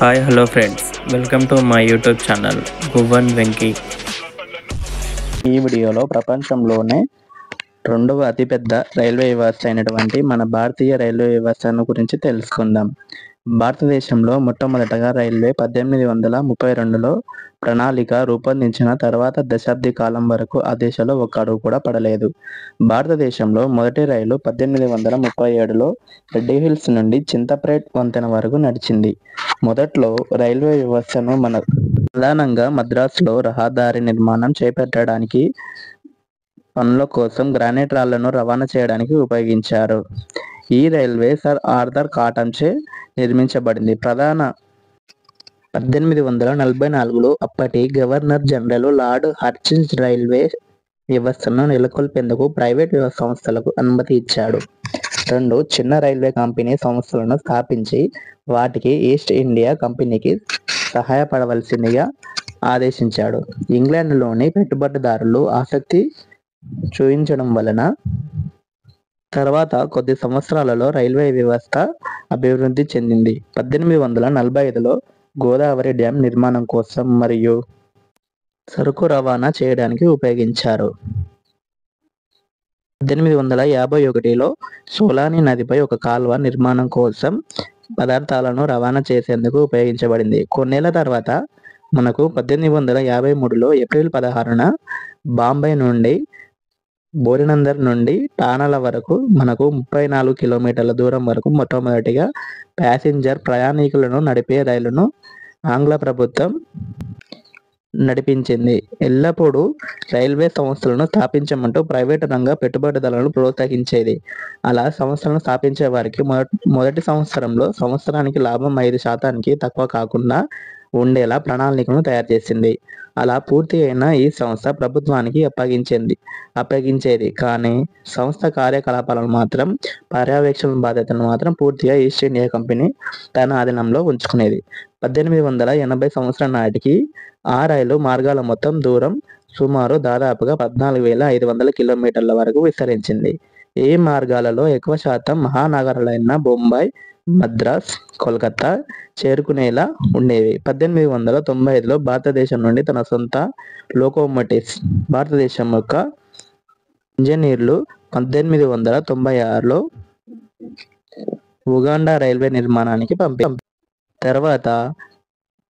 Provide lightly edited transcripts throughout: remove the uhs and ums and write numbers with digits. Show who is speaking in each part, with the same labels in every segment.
Speaker 1: Hi hello friends, welcome to my YouTube channel Bhuvan Venky. ఈ వీడియోలో ప్రపంచంలోనే రెండవ అతిపెద్ద రైల్వే వ్యవస్థ అయినటువంటి మన భారతీయ రైల్వే వ్యవస్థను గురించి తెలుసుకుందాం. భారతదేశంలో మొట్టమొదటగా రైల్వే 1832లో ప్రణాళిక రూపొందించిన తర్వాత దశాబ్ది కాలం వరకు ఆ దిశలో ఒక అడుగు కూడా పడలేదు. భారతదేశంలో మొదటి రైలు 1837లో రెడ్డి హిల్స్ నుండి చింతపరేట్ వంతెన వరకు నడిచింది. మొదట్లో రైల్వే వ్యవస్థను ప్రధానంగా మద్రాసులో రహదారి నిర్మాణం చేపట్టడానికి, పనుల కోసం గ్రానైట్ రాళ్లను రవాణా చేయడానికి ఉపయోగించారు. ఈ రైల్వే సర్ ఆర్థర్ కాటన్చే నిర్మించబడింది. 1844లో అప్పటి governor general lord Hardinge railway వ్యవస్థను నెలకొల్పేందుకు ప్రైవేట్ సంస్థలకు అనుమతి ఇచ్చాడు. 2 చిన్న రైల్వే కంపెనీ సంస్థలను స్థాపించి వాటికి ఈస్ట్ ఇండియా కంపెనీకి సహాయపడవలసిందిగా ఆదేశించాడు. ఇంగ్లాండ్లోని పెట్టుబడిదారులు ఆసక్తి చూపించడం వలన తర్వాత కొద్ది సంవత్సరాలలో రైల్వే వ్యవస్థ అభివృద్ధి చెందింది. 1845లో గోదావరి డ్యాం నిర్మాణం కోసం మరియు సరుకు రవాణా చేయడానికి ఉపయోగించారు. 1851లో సోలాని నదిపై ఒక కాల్వ నిర్మాణం కోసం పదార్థాలను రవాణా చేసేందుకు ఉపయోగించబడింది. కొన్నేళ్ల తర్వాత మనకు 1853లో ఏప్రిల్ 16న బాంబే నుండి బోరినందర్ నుండి టానాల వరకు మనకు 34 కిలోమీటర్ల దూరం వరకు మొట్టమొదటిగా ప్యాసింజర్ ప్రయాణికులను నడిపే రైలును ఆంగ్ల ప్రభుత్వం నడిపించింది. ఎల్లప్పుడూ రైల్వే సంస్థలను స్థాపించమంటూ ప్రైవేటు రంగ పెట్టుబడిదారులను ప్రోత్సహించేది. అలా సంస్థలను స్థాపించే వారికి మొదటి సంవత్సరంలో సంవత్సరానికి లాభం 5% తక్కువ కాకుండా ఉండేలా ప్రణాళికను తయారు చేసింది. అలా పూర్తి అయిన ఈ సంస్థ ప్రభుత్వానికి అప్పగించేది. కానీ సంస్థ కార్యకలాపాలను మాత్రం, పర్యవేక్షణ బాధ్యతలను మాత్రం పూర్తిగా ఈస్ట్ ఇండియా కంపెనీ తన ఆధీనంలో ఉంచుకునేది. 1880 సంవత్సరం నాటికి ఆ రైలు మార్గాల మొత్తం దూరం సుమారు దాదాపుగా 14,500 కిలోమీటర్ల వరకు విస్తరించింది. ఈ మార్గాలలో ఎక్కువ శాతం మహానగరాలైన బొంబాయి, మద్రాస్, కోల్కతా చేరుకునేలా ఉండేవి. 1895లో భారతదేశం నుండి తన సొంత లోకోమోటివ్స్ భారతదేశం యొక్క ఇంజనీర్లు 1896లో ఉగాండా రైల్వే నిర్మాణానికి పంపారు. తర్వాత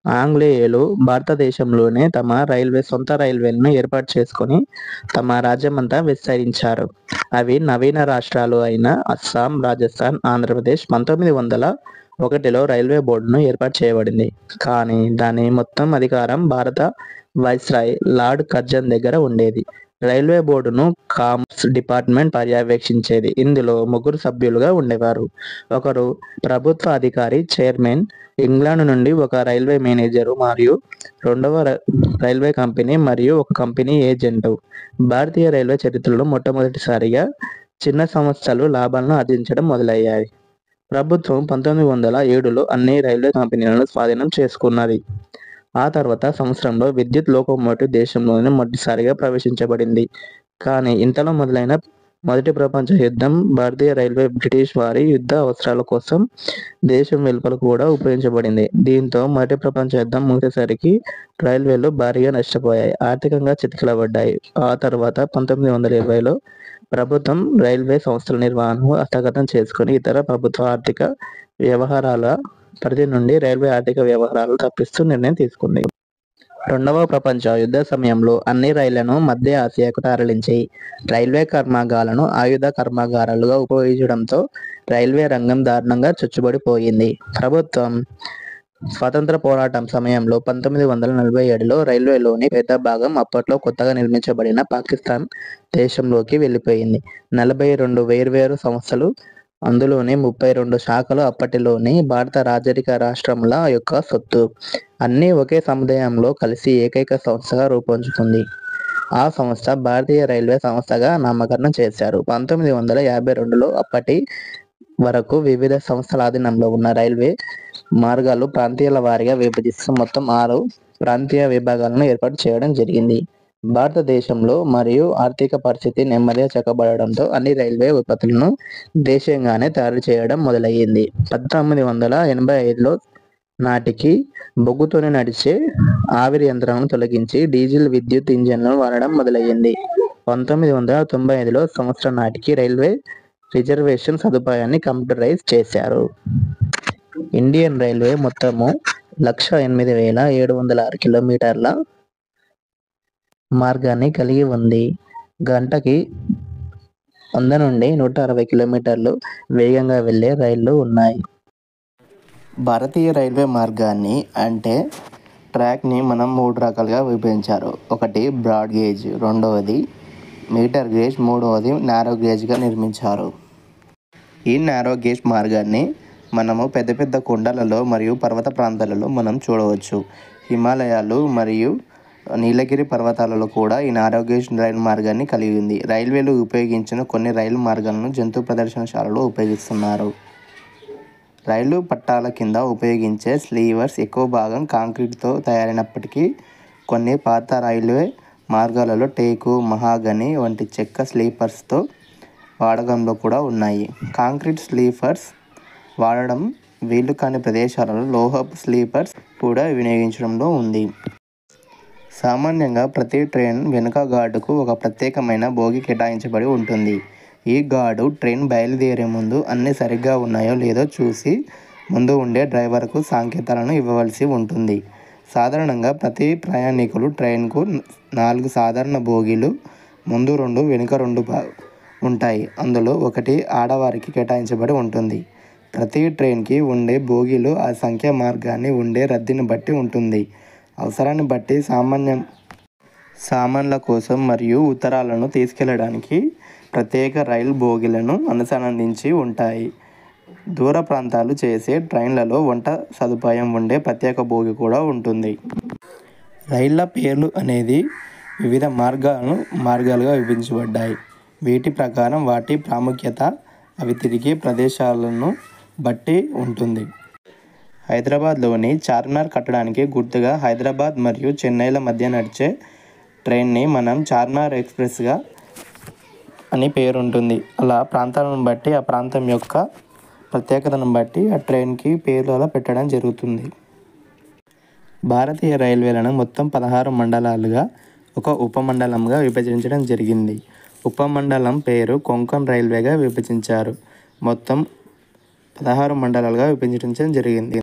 Speaker 1: ఆంగ్లేయులు భారతదేశంలోనే తమ సొంత రైల్వేలను ఏర్పాటు చేసుకొని తమ రాజ్యమంతా విస్తరించారు. అవి నవీన రాష్ట్రాలు అయిన అస్సాం, రాజస్థాన్, ఆంధ్రప్రదేశ్. 1901లో రైల్వే బోర్డును ఏర్పాటు చేయబడింది. కానీ దాని మొత్తం అధికారం భారత వైస్రాయ్ లార్డ్ కర్జన్ దగ్గర ఉండేది. రైల్వే బోర్డును కామర్స్ డిపార్ట్మెంట్ పర్యవేక్షించేది. ఇందులో 3 సభ్యులుగా ఉండేవారు. ఒకరు ప్రభుత్వ అధికారి, చైర్మన్, ఇంగ్లాండ్ నుండి ఒక రైల్వే మేనేజరు మరియు 2వ రైల్వే కంపెనీ మరియు ఒక కంపెనీ ఏజెంటు. భారతీయ రైల్వే చరిత్రలో మొట్టమొదటిసారిగా చిన్న సంస్థలు లాభాలను ఆర్జించడం మొదలయ్యాయి. ప్రభుత్వం 1907లో అన్ని రైల్వే కంపెనీలను స్వాధీనం చేసుకున్నది. ఆ తర్వాత సంవత్సరంలో విద్యుత్ లోకోమోటివ్ దేశంలోనే మొదటిసారిగా ప్రవేశించబడింది. కానీ ఇంతలో మొదలైన మొదటి ప్రపంచ యుద్ధం భారతీయ రైల్వే బ్రిటిష్ వారి యుద్ధ అవసరాల కోసం దేశం వెలుపల కూడా ఉపయోగించబడింది. దీంతో మొదటి ప్రపంచ యుద్ధం ముగిసేసరికి రైల్వేలు భారీగా నష్టపోయాయి, ఆర్థికంగా చితికిలబడ్డాయి. ఆ తర్వాత 1920లో ప్రభుత్వం రైల్వే సంస్థల నిర్వహణను హస్తగతం చేసుకుని ఇతర ప్రభుత్వ ఆర్థిక వ్యవహారాల పరిధి నుండి రైల్వే ఆర్థిక వ్యవహారాలు తప్పిస్తూ నిర్ణయం తీసుకుంది. రెండవ ప్రపంచ యుద్ధ సమయంలో అన్ని రైళ్లను మధ్య ఆసియాకు తరలించి రైల్వే కర్మాగారాలను ఆయుధ కర్మాగారాలుగా ఉపయోగించడంతో రైల్వే రంగం దారుణంగా చచ్చుబడిపోయింది. ప్రభుత్వం స్వాతంత్ర పోరాటం సమయంలో 1947లో రైల్వేలోని పెద్ద భాగం అప్పట్లో కొత్తగా నిర్మించబడిన పాకిస్తాన్ దేశంలోకి వెళ్ళిపోయింది. 42 వేర్వేరు సంస్థలు, అందులోని 32 శాఖలు అప్పటిలోని భారత రాజరిక రాష్ట్రముల యొక్క సొత్తు, అన్నీ ఒకే సముదాయంలో కలిసి ఏకైక సంస్థగా రూపొందుతుంది. ఆ సంస్థ భారతీయ రైల్వే సంస్థగా నామకరణం చేశారు. 1952లో అప్పటి వరకు వివిధ సంస్థల ఆధీనంలో ఉన్న రైల్వే మార్గాలు ప్రాంతీయాల వారీగా విభజిస్తూ మొత్తం 6 ప్రాంతీయ విభాగాలను ఏర్పాటు చేయడం జరిగింది. భారతదేశంలో మరియు ఆర్థిక పరిస్థితి నెమ్మదిగా చక్కబడడంతో అన్ని రైల్వే ఉత్పత్తులను దేశీయంగానే తయారు చేయడం మొదలయ్యింది. 1985లో నాటికి బొగ్గుతోనే నడిచే ఆవిరి యంత్రాలను తొలగించి డీజిల్ విద్యుత్ ఇంజన్లను వాడడం మొదలయ్యింది. 1995లో సంవత్సరం నాటికి రైల్వే రిజర్వేషన్ సదుపాయాన్ని కంప్యూటరైజ్ చేశారు. ఇండియన్ రైల్వే మొత్తము 1,08,706 కిలోమీటర్ల మార్గాన్ని కలిగి ఉంది. గంటకి 100 నుండి 160 కిలోమీటర్లు వేగంగా వెళ్లే రైళ్లు ఉన్నాయి. భారతీయ రైల్వే మార్గాన్ని అంటే ట్రాక్ని మనం 3 రకాలుగా విభజించారు. ఒకటి బ్రాడ్ గేజ్, రెండవది మీటర్ గేజ్, మూడవది నారో గేజ్గా నిర్మించారు. ఈ నారో గేజ్ మార్గాన్ని మనము పెద్ద పెద్ద కొండలలో మరియు పర్వత ప్రాంతాలలో మనం చూడవచ్చు. హిమాలయాలు మరియు నీలగిరి పర్వతాలలో కూడా ఈ నారో గేజ్ రైలు మార్గాన్ని కలిగి ఉంది. రైల్వేలు ఉపయోగించిన కొన్ని రైలు మార్గాలను జంతు ప్రదర్శనశాలలో ఉపయోగిస్తున్నారు. రైలు పట్టాల కింద ఉపయోగించే స్లీవర్స్ ఎక్కువ భాగం కాంక్రీట్తో తయారైనప్పటికీ కొన్ని పాత రైల్వే మార్గాలలో టేకు, మహాగని వంటి చెక్క స్లీపర్స్తో వాడకంలో కూడా ఉన్నాయి. కాంక్రీట్ స్లీపర్స్ వాడడం వీలు కాని ప్రదేశాలలో లోహపు స్లీపర్స్ కూడా వినియోగించడంలో ఉంది. సామాన్యంగా ప్రతి ట్రైన్ వెనుక గార్డుకు ఒక ప్రత్యేకమైన బోగి కేటాయించబడి ఉంటుంది. ఈ గార్డు ట్రైన్ బయలుదేరే ముందు అన్నీ సరిగ్గా ఉన్నాయో లేదో చూసి ముందు ఉండే డ్రైవర్కు సంకేతాలను ఇవ్వవలసి ఉంటుంది. సాధారణంగా ప్రతి ప్రయాణికులు ట్రైన్కు 4 సాధారణ బోగీలు ముందు 2, వెనుక 2 ఉంటాయి. అందులో ఒకటి ఆడవారికి కేటాయించబడి ఉంటుంది. ప్రతి ట్రైన్కి ఉండే బోగీలు ఆ సంఖ్య మార్గాన్ని ఉండే రద్దీని బట్టి ఉంటుంది. అవసరాన్ని బట్టి సామాన్ల కోసం మరియు ఉత్తరాలను తీసుకెళ్లడానికి ప్రత్యేక రైలు బోగీలను అనుసంధానించి ఉంటాయి. దూర ప్రాంతాలు చేసే ట్రైన్లలో వంట సదుపాయం ఉండే ప్రత్యేక బోగీ కూడా ఉంటుంది. రైళ్ల పేర్లు అనేది వివిధ మార్గాలుగా విభజించబడ్డాయి. వీటి ప్రకారం వాటి ప్రాముఖ్యత అవి తిరిగే ప్రదేశాలను బట్టి ఉంటుంది. హైదరాబాద్లోని చార్మినార్ కట్టడానికి గుర్తుగా హైదరాబాద్ మరియు చెన్నైల మధ్య నడిచే ట్రైన్ని మనం చార్మినార్ ఎక్స్ప్రెస్గా అని పేరుంటుంది. అలా ప్రాంతాలను బట్టి ఆ ప్రాంతం యొక్క ప్రత్యేకతను బట్టి ఆ ట్రైన్కి పేర్లు అలా పెట్టడం జరుగుతుంది. భారతీయ రైల్వేలను మొత్తం 16 మండలాలుగా ఒక ఉపమండలంగా విభజించడం జరిగింది. ఉపమండలం పేరు కొంకణ్ రైల్వేగా విభజించారు. మొత్తం 16 మండలాలుగా విభజించడం జరిగింది.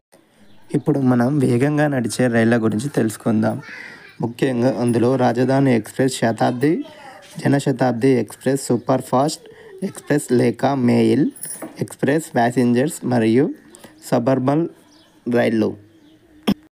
Speaker 1: ఇప్పుడు మనం వేగంగా నడిచే రైళ్ల గురించి తెలుసుకుందాం. ముఖ్యంగా అందులో Rajdhani express, Shatabdi, Janshatabdi express, super fast express లేక మెయిల్ ఎక్స్ప్రెస్, ప్యాసింజర్స్ మరియు సబర్బన్ రైళ్లు